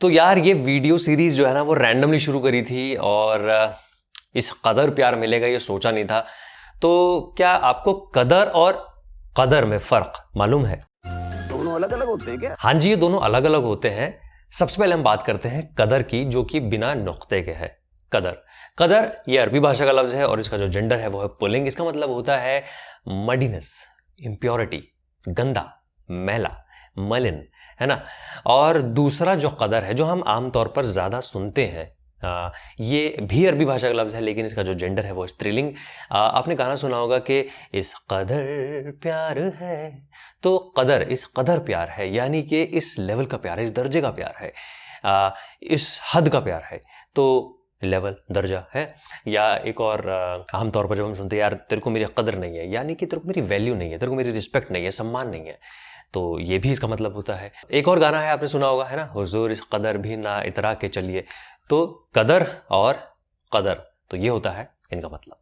तो यार ये वीडियो सीरीज जो है ना वो रैंडमली शुरू करी थी और इस कदर प्यार मिलेगा ये सोचा नहीं था। तो क्या आपको कदर और कदर में फर्क मालूम है? दोनों अलग अलग होते हैं क्या? हाँ जी, ये दोनों अलग अलग होते हैं। सबसे पहले हम बात करते हैं कदर की, जो कि बिना नुक्ते के है। कदर कदर ये अरबी भाषा का लफ्ज है और इसका जो जेंडर है वो है पुल्लिंग। इसका मतलब होता है मडीनेस, इम्प्योरिटी, गंदा, मैला, मलिन, है ना। और दूसरा जो कदर है जो हम आमतौर पर ज्यादा सुनते हैं, ये भी अरबी भाषा का लफ्ज है लेकिन इसका जो जेंडर है वो स्त्रीलिंग। आपने गाना सुना होगा कि इस कदर प्यार है, तो कदर इस कदर प्यार है यानी कि इस लेवल का प्यार है, इस दर्जे का प्यार है, इस हद का प्यार है। तो लेवल दर्जा है। या एक और आमतौर पर जब हम सुनते हैं यार तेरे को मेरी कदर नहीं है, यानी कि तेरे को मेरी वैल्यू नहीं है, तेरे को मेरी रिस्पेक्ट नहीं है, सम्मान नहीं है, तो ये भी इसका मतलब होता है। एक और गाना है आपने सुना होगा, है ना, हुजूर इस कदर भी ना इतरा के चलिए। तो कदर और कदर, तो ये होता है इनका मतलब।